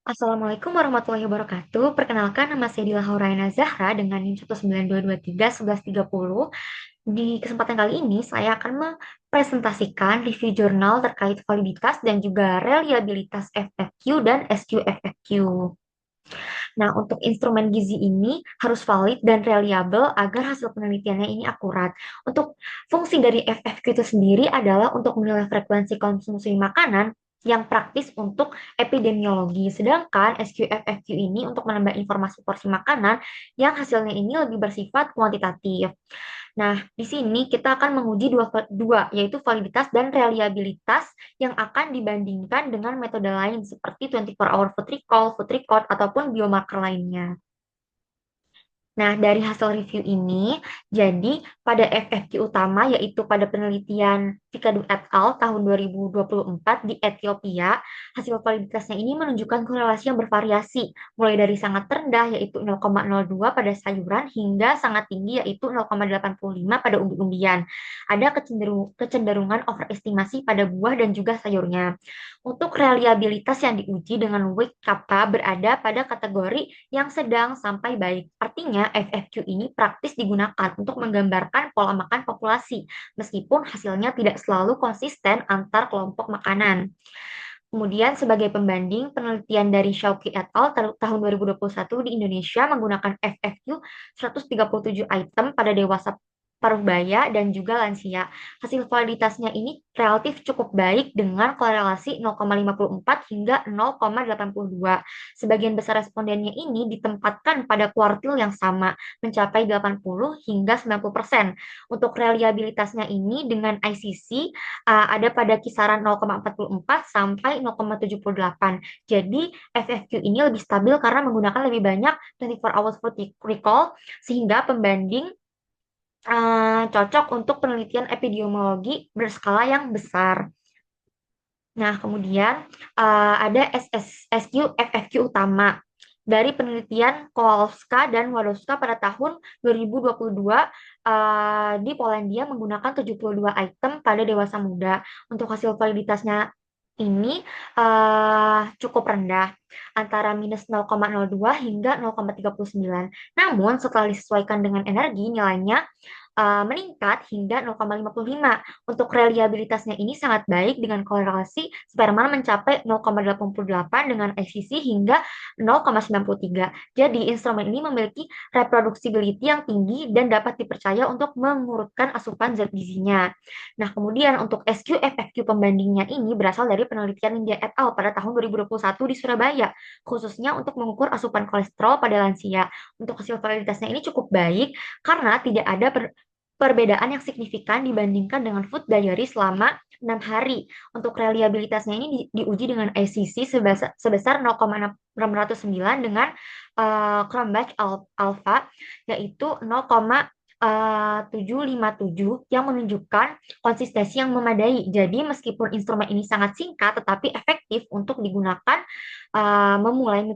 Assalamualaikum warahmatullahi wabarakatuh. Perkenalkan, nama saya Dila Hauraina Zahra dengan NIM 192231130. Di kesempatan kali ini, saya akan mempresentasikan review jurnal terkait validitas dan juga reliabilitas FFQ dan SQFFQ. Nah, untuk instrumen gizi ini harus valid dan reliable agar hasil penelitiannya ini akurat. Untuk fungsi dari FFQ itu sendiri adalah untuk menilai frekuensi konsumsi makanan yang praktis untuk epidemiologi. Sedangkan SQFFQ ini untuk menambah informasi porsi makanan yang hasilnya ini lebih bersifat kuantitatif. Nah, di sini kita akan menguji dua, yaitu validitas dan reliabilitas yang akan dibandingkan dengan metode lain seperti 24-hour food record, ataupun biomarker lainnya. Nah, dari hasil review ini, jadi pada FFQ utama yaitu pada penelitian Fikadu et al. Tahun 2024 di Ethiopia, hasil validitasnya ini menunjukkan korelasi yang bervariasi, mulai dari sangat rendah yaitu 0,02 pada sayuran hingga sangat tinggi yaitu 0,85 pada umbi-umbian. Ada kecenderungan overestimasi pada buah dan juga sayurnya. Untuk reliabilitas yang diuji dengan weight kappa berada pada kategori yang sedang sampai baik. Artinya, FFQ ini praktis digunakan untuk menggambarkan pola makan populasi, meskipun hasilnya tidak selalu konsisten antar kelompok makanan. Kemudian sebagai pembanding, penelitian dari Shauki et al. Tahun 2021 di Indonesia menggunakan FFQ 137 item pada dewasa paruh baya dan juga lansia. Hasil validitasnya ini relatif cukup baik dengan korelasi 0,54 hingga 0,82. Sebagian besar respondennya ini ditempatkan pada kuartil yang sama, mencapai 80 hingga 90%. Untuk reliabilitasnya ini dengan ICC ada pada kisaran 0,44 sampai 0,78. Jadi FFQ ini lebih stabil karena menggunakan lebih banyak 24 hours food recall sehingga pembanding cocok untuk penelitian epidemiologi berskala yang besar. Nah, kemudian ada SQ FFQ utama dari penelitian Kowalska dan Wadowska pada tahun 2022 di Polandia menggunakan 72 item pada dewasa muda. Untuk hasil validitasnya ini cukup rendah, antara minus 0,02 hingga 0,39. Namun, setelah disesuaikan dengan energi, nilainya meningkat hingga 0,55. Untuk reliabilitasnya ini sangat baik dengan korelasi sperma mencapai 0,88 dengan ICC hingga 0,93. Jadi, instrumen ini memiliki reproducibility yang tinggi dan dapat dipercaya untuk mengurutkan asupan zat gizinya. Nah, kemudian untuk SQ-FFQ pembandingnya ini berasal dari penelitian India et al. Pada tahun 2021 di Surabaya, khususnya untuk mengukur asupan kolesterol pada lansia. Untuk hasil validitasnya ini cukup baik karena tidak ada perbedaan yang signifikan dibandingkan dengan food diary selama 6 hari. Untuk reliabilitasnya ini diuji dengan ICC sebesar 0,609 dengan Cronbach alpha yaitu 0,757 yang menunjukkan konsistensi yang memadai. Jadi meskipun instrumen ini sangat singkat tetapi efektif untuk digunakan menilai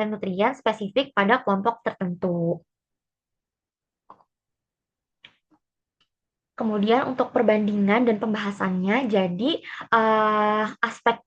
nutrien spesifik pada kelompok tertentu. Kemudian untuk perbandingan dan pembahasannya, jadi aspek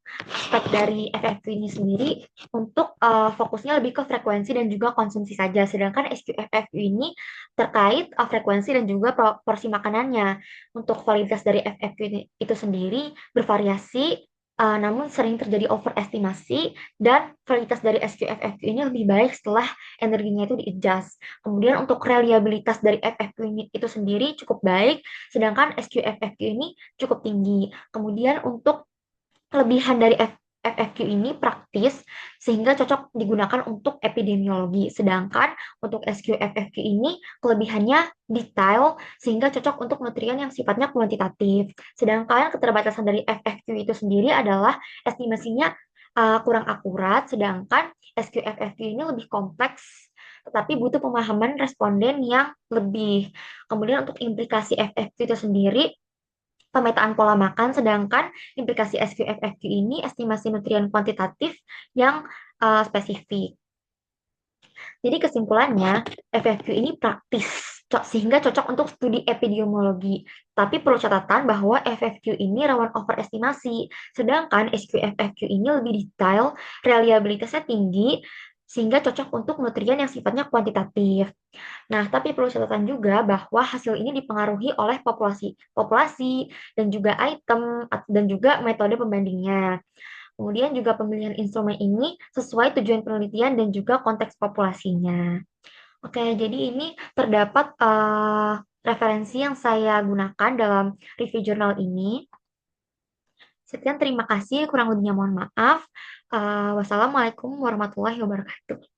dari FFQ ini sendiri untuk fokusnya lebih ke frekuensi dan juga konsumsi saja. Sedangkan SQFFQ ini terkait frekuensi dan juga porsi makanannya. Untuk validitas dari FFQ itu sendiri bervariasi, namun sering terjadi overestimasi dan validitas dari SQFFQ ini lebih baik setelah energinya itu di-adjust. Kemudian untuk reliabilitas dari FFQ ini itu sendiri cukup baik, sedangkan SQFFQ ini cukup tinggi. Kemudian untuk kelebihan dari FFQ ini praktis sehingga cocok digunakan untuk epidemiologi. Sedangkan untuk SQFFQ ini kelebihannya detail sehingga cocok untuk nutrien yang sifatnya kuantitatif. Sedangkan keterbatasan dari FFQ itu sendiri adalah estimasinya kurang akurat, sedangkan SQFFQ ini lebih kompleks tetapi butuh pemahaman responden yang lebih. Kemudian untuk implikasi FFQ itu sendiri, pemetaan pola makan, sedangkan implikasi SQFFQ ini estimasi nutrien kuantitatif yang spesifik. Jadi kesimpulannya, FFQ ini praktis sehingga cocok untuk studi epidemiologi. Tapi perlu catatan bahwa FFQ ini rawan overestimasi, sedangkan SQFFQ ini lebih detail, reliabilitasnya tinggi, sehingga cocok untuk nutrien yang sifatnya kuantitatif. Nah, tapi perlu catatan juga bahwa hasil ini dipengaruhi oleh populasi dan juga item dan juga metode pembandingnya. Kemudian juga pemilihan instrumen ini sesuai tujuan penelitian dan juga konteks populasinya. Oke, jadi ini terdapat referensi yang saya gunakan dalam review jurnal ini. Sekian, terima kasih. Kurang lebihnya mohon maaf. Wassalamualaikum warahmatullahi wabarakatuh.